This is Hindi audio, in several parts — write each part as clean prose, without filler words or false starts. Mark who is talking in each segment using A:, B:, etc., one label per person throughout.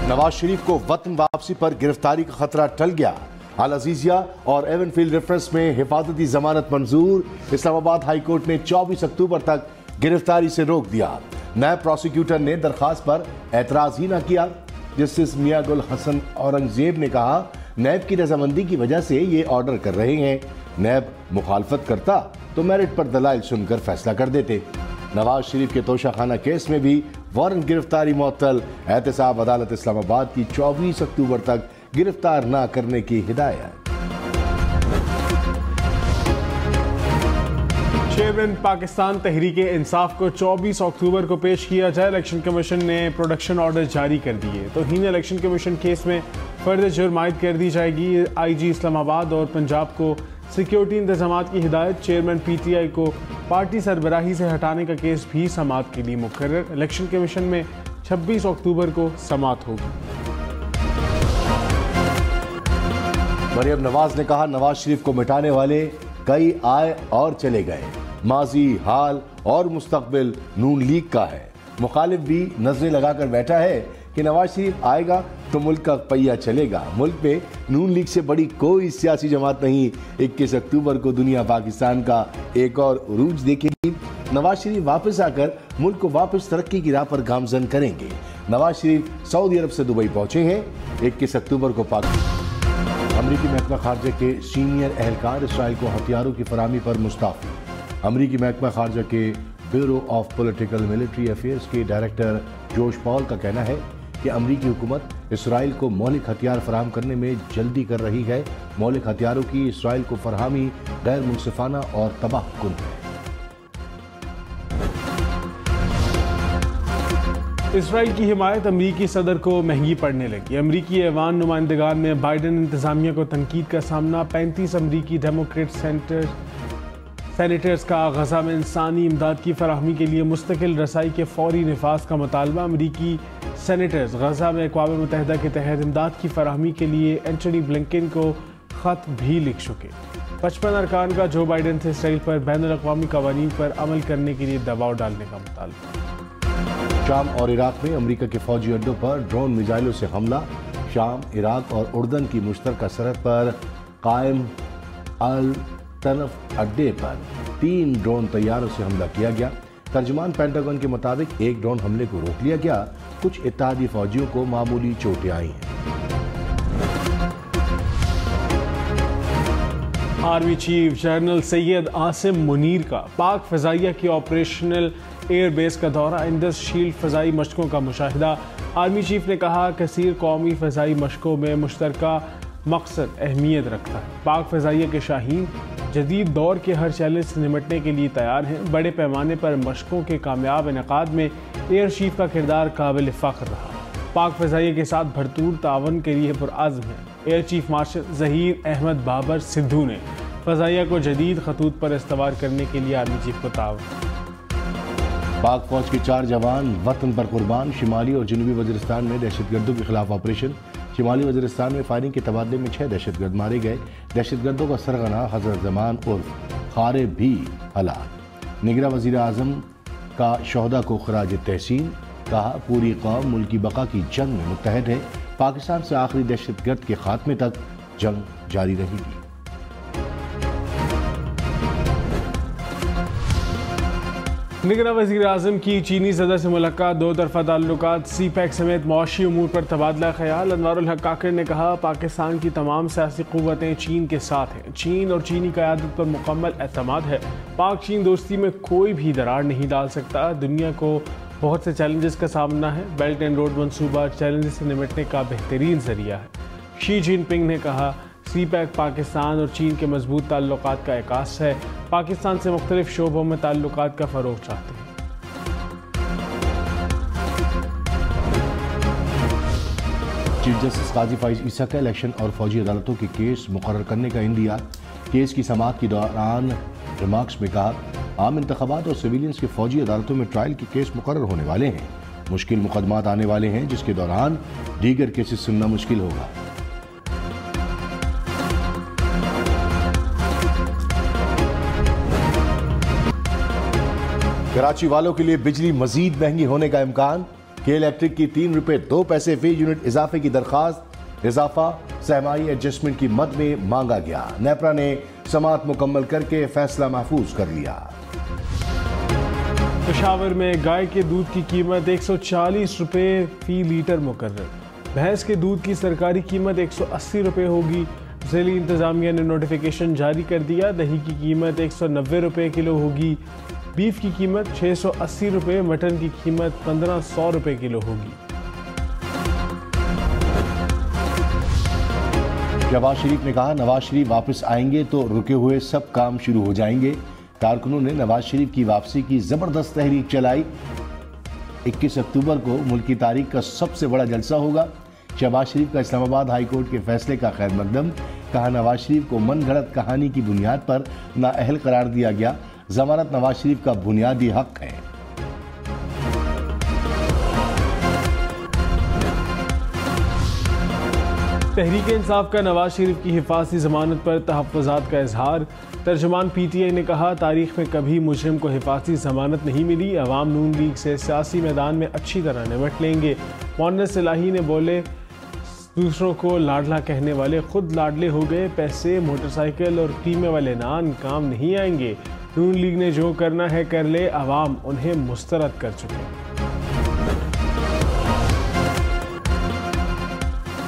A: नवाज शरीफ को वतन वापसी पर गिरफ्तारी का खतरा टल गया। अल अजीजिया और एवनफील्ड रेफरेंस में हिफाजती जमानत मंजूर। इस्लामाबाद हाई कोर्ट ने 24 अक्टूबर तक गिरफ्तारी से रोक दिया। नायब प्रोसिक्यूटर ने दरखास्त पर एतराज ही न किया। जस्टिस मियां गुल हसन औरंगजेब ने कहा, नैब की रजामंदी की वजह से ये ऑर्डर कर रहे हैं। नैब मुखालफत करता तो मेरिट पर दलाइल सुनकर फैसला कर देते। नवाज शरीफ के तोशाखाना केस में भी वारंट गिरफ्तारी मुअत्तल। एहतसाब अदालत इस्लामाबाद की 24 अक्टूबर तक गिरफ्तार न करने की हिदायत।
B: चेयरमैन पाकिस्तान तहरीक इंसाफ को 24 अक्टूबर को पेश किया जाए। इलेक्शन कमीशन ने प्रोडक्शन ऑर्डर जारी कर दिए। तौहीन इलेक्शन कमीशन केस में फर्द जुर्म आयद कर दी जाएगी। IG इस्लामाबाद और पंजाब को सिक्योरिटी इंतजाम की हिदायत। चेयरमैन PTI को पार्टी सरबराही से हटाने का केस भी समाअत के लिए मुकर्रर। इलेक्शन कमीशन में 26 अक्टूबर को समाअत होगी।
A: मरियम नवाज ने कहा, नवाज शरीफ को मिटाने वाले कई आए और चले गए। माजी, हाल और मुस्तकबिल नून लीग का है। मुखालिफ भी नजरें लगाकर बैठा है कि नवाज शरीफ आएगा तो मुल्क का पहिया चलेगा। मुल्क पे नून लीग से बड़ी कोई सियासी जमात नहीं। 21 अक्टूबर को दुनिया पाकिस्तान का एक और उरूज देखेगी। नवाज शरीफ वापस आकर मुल्क को वापस तरक्की की राह पर गामजन करेंगे। नवाज शरीफ सऊदी अरब से दुबई पहुंचे हैं। 21 अक्टूबर को अमरीकी महकमा खारजा के सीनियर एहलकार इसराइल को हथियारों की फराहमी पर मुस्तफ़ी। अमरीकी महकमा खारजा के bureau of political military affairs के डायरेक्टर जोश पॉल का कहना है कि अमरीकी हुकूमत इसराइल को मौलिक हथियार फराहम करने में जल्दी कर रही है। मौलिक हथियारों की इसराइल को फराहमी गैर मुनसिफाना और तबाहकुन है।
B: इसराइल की हिमायत अमरीकी सदर को महंगी पड़ने लगी। अमरीकी ऐवान नुमाइंदगान में बाइडन इंतजामिया को तनकीद का सामना। 35 अमरीकी डेमोक्रेट सेनेटर्स का गजा में इंसानी इमदाद की फराहमी के लिए मुस्तकिल रसाई के फौरी निफाज का मुतालबा। अमरीकी सेनेटर्स गजा में अक़वाम मुत्तहिदा के तहत इमदाद की फराहमी के लिए एंटनी ब्लिंकन को ख़त भी लिख चुके। 55 अरकान का जो बाइडन से इसराइल पर बैनुल-अक़वामी क़वानीन पर अमल करने के लिए दबाव डालने का मुतालबा।
A: शाम और इराक में अमेरिका के फौजी अड्डों पर ड्रोन मिसाइलों से हमला। शाम, इराक और उर्दन की मुश्तरका सरहद पर कायम अल तनफ अड्डे पर 3 ड्रोन तैयारों से हमला किया गया। तर्जुमान पेंटागन के मुताबिक एक ड्रोन हमले को रोक लिया गया। कुछ इत्तेहादी फौजियों को मामूली चोटें आई हैं।
B: Army chief general Syed Asim Munir का पाक फ़ज़ाइया की ऑपरेशनल एयर बेस का दौरा। इंडस शील्ड फ़ज़ाई मशकों का मुशाहिदा। आर्मी चीफ ने कहा, कसीर कौमी फ़ज़ाई मशकों में मुश्तरका मकसद अहमियत रखता है। पाक फ़ज़ाइया के शाहीन जदीद दौर के हर चैलेंज से निमटने के लिए तैयार हैं। बड़े पैमाने पर मशकों के कामयाब इनेकाद में एयर चीफ का किरदार काबिल फ़ख्र रहा। पाक फ़ज़ाइया के साथ भरपूर तावन के लिए पुरअज़्म है। Air chief marshal Zaheer Ahmed Babar Sidhu ने फ़ज़ाइया को जदीद खतूत पर इस्तवार करने के लिए आर्मी चीफ को तावन।
A: पाक फौज के 4 जवान वतन पर कुर्बान। शिमाली और जनूबी वज़ीरिस्तान में दहशतगर्दों के खिलाफ ऑपरेशन। शिमाली वज़ीरिस्तान में फायरिंग के तबादले में 6 दहशतगर्द मारे गए। दहशतगर्दों का सरगना हज़रत ज़मान उर्फ खारे भी हलाक। निगरां वज़ीर आज़म का शोहदा को खराज तहसीन। कहा, पूरी कौम मुल्क की बका की जंग में मुत्तहद है। पाकिस्तान से आखिरी दहशतगर्द के खात्मे तक जंग जारी रहेगी।
B: निगरां वज़ीर आज़म की चीनी सदर से मुलाकात। 2 तरफ़ा ताल्लुकात, CPEC समेत मुआशी उमूर पर तबादला ख्याल। अनवारुल हक काकर ने कहा, पाकिस्तान की तमाम सियासी क़ुव्वतें चीन के साथ हैं। चीन और चीनी क़यादत पर मुकम्मल एतमाद है। पाक चीन दोस्ती में कोई भी दरार नहीं डाल सकता। दुनिया को बहुत से चैलेंजेस का सामना है। बेल्ट एंड रोड मंसूबा चैलेंजेस से निपटने का बेहतरीन ज़रिया है। शी जिनपिंग ने कहा, CPEC पाकिस्तान और चीन के मजबूत ताल्लुकात का एकास है। पाकिस्तान से मुख्तलिफ शोबों में ताल्लुकात का फ़रोग़ चाहते हैं।
A: चीफ जस्टिस काजी फाइज ईसा का इलेक्शन और फौजी अदालतों के केस मुकर्रर करने का इंदिया। केस की समाअत के दौरान रिमार्क्स में कहा, आम इंतखाबात और सिविलियंस के फौजी अदालतों में ट्रायल के केस मुकर्रर होने वाले हैं। मुश्किल मुकदमात आने वाले हैं जिसके दौरान दीगर केसेस सुनना मुश्किल होगा। कराची वालों के लिए बिजली मजीद महंगी होने का इम्कान। के इलेक्ट्रिक की ₹3.02 फी यूनिट इजाफे की दरखास्त इजाफा सहमाई एडजस्टमेंट की मद में मांगा गया। नेपरा ने समाअत मुकम्मल करके फैसला महफूज कर लिया।
B: पेशावर में गाय के दूध की कीमत ₹140 फी लीटर मुकर्रर। भैंस के दूध की सरकारी कीमत ₹180 होगी। ज़िली इंतजामिया ने नोटिफिकेशन जारी कर दिया। दही की कीमत ₹190 किलो होगी। बीफ की कीमत ₹680, मटन की कीमत ₹1500 किलो होगी।
A: शहबाज शरीफ ने कहा, नवाज शरीफ वापस आएंगे तो रुके हुए सब काम शुरू हो जाएंगे। कारकुनों ने नवाज शरीफ की वापसी की जबरदस्त तहरीक चलाई। 21 अक्टूबर को मुल्क की तारीख का सबसे बड़ा जलसा होगा। शहबाज शरीफ का इस्लामाबाद हाई कोर्ट के फैसले का खैर मकदम। कहा, नवाज शरीफ को मनगढ़ंत कहानी की बुनियाद पर नाअहल करार दिया गया। जमानत नवाज शरीफ का बुनियादी हक है।
B: तहरीक इंसाफ का नवाज शरीफ की हिफाजती जमानत पर तहफ़्फ़ुज़ात का इजहार। तर्जुमान PTI ने कहा, तारीख में कभी मुजरिम को हिफाजती जमानत नहीं मिली। अवाम नून लीग से सियासी मैदान में अच्छी तरह निपट लेंगे। मोहन्नस इलाही ने बोले, दूसरों को लाडला कहने वाले खुद लाडले हो गए। पैसे, मोटरसाइकिल और कीमे वाले नान काम नहीं आएंगे। नून लीग ने जो करना है कर ले, अवाम उन्हें मुस्तरद कर चुके।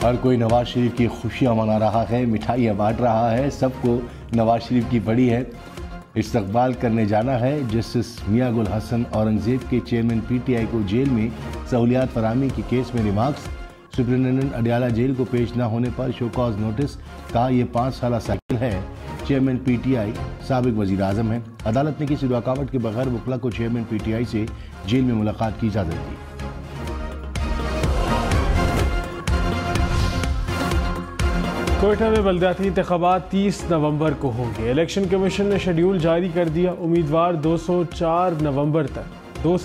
A: हर कोई नवाज शरीफ की खुशियां मना रहा है, मिठाइयाँ बांट रहा है। सबको नवाज शरीफ की बड़ी है। इस्तकबाल करने जाना है। जस्टिस मियां गुल हसन औरंगजेब के चेयरमैन PTI को जेल में सहूलियात फराहमी के केस में रिमार्क्स। सुप्रिंटेंडेंट अडियाला जेल को पेश न होने पर शो कॉज नोटिस। कहा, यह 5 साला साइकिल है। चेयरमैन PTI साबिक वजीर आजम है। अदालत ने किसी रुकावट के बगैर वकला को चेयरमैन PTI से जेल में मुलाकात की इजाजत दी।
B: कोयटा में बलदियाती इंतखाबात 30 नवंबर को होंगे। इलेक्शन कमीशन ने शेड्यूल जारी कर दिया। उम्मीदवार 2 से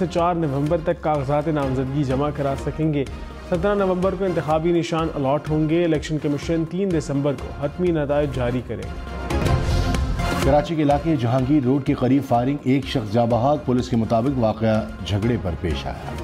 B: 4 नवंबर तक कागजात नामजदगी जमा करा सकेंगे। 17 नवंबर को इंतखाबी निशान अलॉट होंगे। इलेक्शन कमीशन 3 दिसंबर को हतमी नताइज जारी करेगा।
A: कराची के इलाके जहांगीर रोड के करीब फायरिंग, एक शख्स जाँ बहक। पुलिस के मुताबिक वाकया झगड़े पर पेश आया।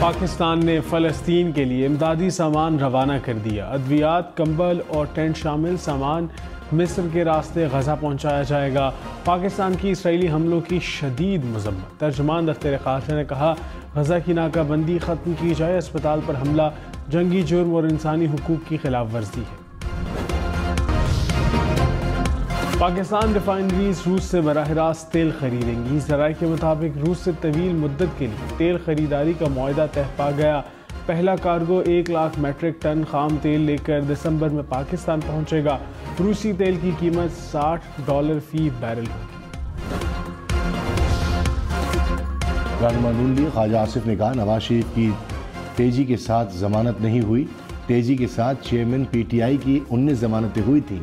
B: पाकिस्तान ने फ़लस्तीन के लिए इमदादी सामान रवाना कर दिया। अद्वियात, कंबल और टेंट शामिल सामान मिस्र के रास्ते गजा पहुंचाया जाएगा। पाकिस्तान की इसराइली हमलों की शदीद मजम्मत। तर्जुमान दफ्तर खारजा ने कहा, गजा की नाकाबंदी ख़त्म की जाए। अस्पताल पर हमला जंगी जुर्म और इंसानी हुकूक की खिलाफ वर्जी है। पाकिस्तान रिफाइनरीज रूस से बराह रास्त तेल खरीदेंगी। ज़राए के मुताबिक रूस से तवील मुद्दत के लिए तेल खरीदारी का मुआहदा तय पा गया। पहला कार्गो 1 लाख मेट्रिक टन खाम तेल लेकर दिसंबर में पाकिस्तान पहुंचेगा। रूसी तेल की कीमत $60 फी बैरल होगी।
A: रहनुमा नून लीग ख्वाजा आसिफ ने कहा, नवाज शरीफ की तेजी के साथ जमानत नहीं हुई। तेजी के साथ चेयरमैन PTI की 19 जमानतें हुई थी।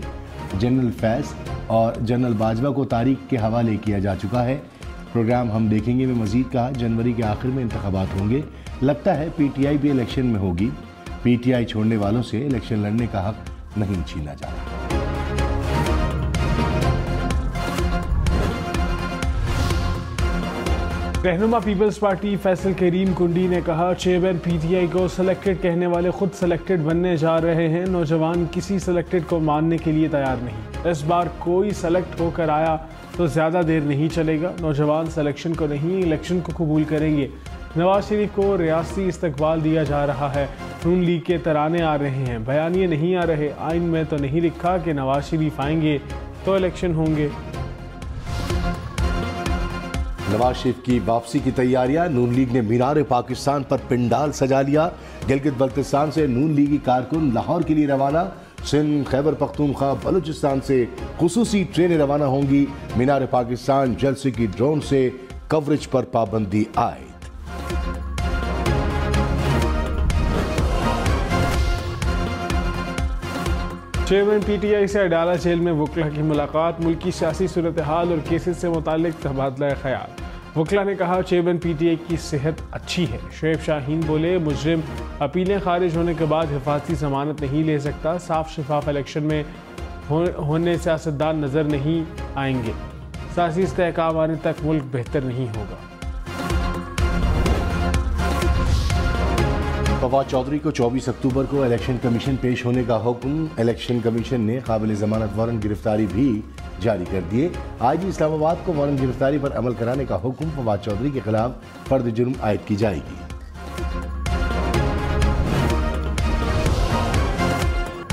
A: जनरल फैज और जनरल बाजवा को तारीख के हवाले किया जा चुका है। प्रोग्राम हम देखेंगे में मजीद कहा, जनवरी के आखिर में इंतखाबात होंगे। लगता है PTI भी इलेक्शन में होगी। PTI छोड़ने वालों से इलेक्शन लड़ने का हक नहीं छीना जा रहा।
B: रहनुमा पीपल्स पार्टी फैसल करीम कुंडी ने कहा, चेयरमैन PTI को सिलेक्टेड कहने वाले खुद सिलेक्टेड बनने जा रहे हैं। नौजवान किसी सिलेक्टेड को मानने के लिए तैयार नहीं। इस बार कोई सेलेक्ट होकर आया तो ज़्यादा देर नहीं चलेगा। नौजवान सिलेक्शन को नहीं, इलेक्शन को कबूल करेंगे। नवाज शरीफ को रियासती इस्तकबाल दिया जा रहा है। नून लीग के तराने आ रहे हैं, बयानिए नहीं आ रहे। आइन में तो नहीं लिखा कि नवाज शरीफ आएंगे तो इलेक्शन होंगे।
A: नवाज शरीफ की वापसी की तैयारियां। नून लीग ने मीनार पाकिस्तान पर पिंडाल सजा लिया। गिलगित बल्तिस्तान से नून लीगी कारकुन लाहौर के लिए रवाना। सिंध, खैबर पख्तूनख्वा, बलूचिस्तान से खुसूसी ट्रेनें रवाना होंगी। मीनार पाकिस्तान जलसे की ड्रोन से कवरेज पर पाबंदी आयद।
B: चेयरमैन PTI से अडाला जेल में वकला की मुलाकात। मुल्की सियासी सूरत हाल और केसेस से मुतालिक तबादला ख्याल। वकला ने कहा, चेयरमैन PTI की सेहत अच्छी है। शुएब शाहीन बोले, मुजरिम अपीलें खारिज होने के बाद हिफाजती जमानत नहीं ले सकता। साफ शफाफ इलेक्शन में होने सियासतदान नजर नहीं आएंगे। सियासी इस्तेहकाम आने तक मुल्क बेहतर नहीं होगा।
A: फवाद चौधरी को 24 अक्टूबर को इलेक्शन कमीशन पेश होने का हुक्म। इलेक्शन कमीशन ने काबिल जमानत वारंट गिरफ्तारी भी जारी कर दिए। आईजी इस्लामाबाद को वारंट गिरफ्तारी पर अमल कराने का हुक्म। फवाद चौधरी के खिलाफ फर्द जुर्म आयद की जाएगी।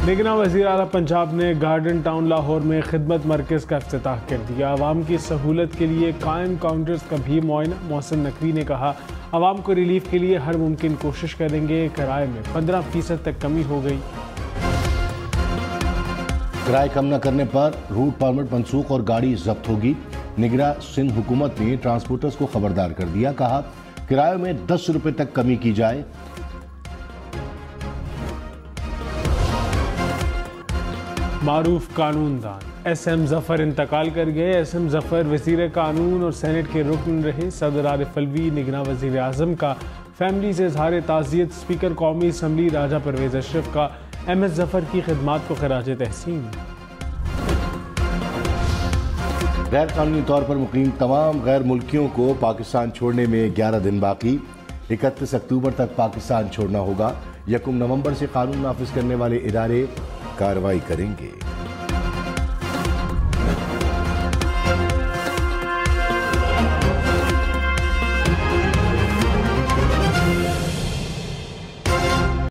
B: निगरान वज़ीर आला पंजाब ने गार्डन टाउन लाहौर में खिदमत मरकज़ का इफ्तिताह कर दिया। आवाम की सहूलत के लिए कायम काउंटर्स का भी मुआयना। मोहसिन नकवी ने कहा, आवाम को रिलीफ के लिए हर मुमकिन कोशिश करेंगे। किराए में 15% तक कमी हो गई।
A: किराए कम न करने पर रूट परमिट मनसूख और गाड़ी जब्त होगी। निगरान सिंध हुकूमत ने ट्रांसपोर्टर्स को खबरदार कर दिया। कहा, किराए में 10 रुपए तक कमी की जाए।
B: मारूफ कानूनदान SM जफर इंतकाल कर गए। SM जफर वज़ीर कानून और सेनेट के रुकन रहे। सदर आरिफ अलवी, निगरान वज़ीर आज़म का फैमिली से इज़हार ताज़ियत। स्पीकर कौमी असम्बली राजा परवेज़ अशरफ का MS जफर की खिदमात को खराज तहसीन।
A: गैर कानूनी तौर पर मुकीम तमाम गैर मुल्कियों को पाकिस्तान छोड़ने में 11 दिन बाकी। 31 अक्टूबर तक पाकिस्तान छोड़ना होगा। 1 नवंबर से कानून नाफिज करने वाले इदारे कार्रवाई करेंगे।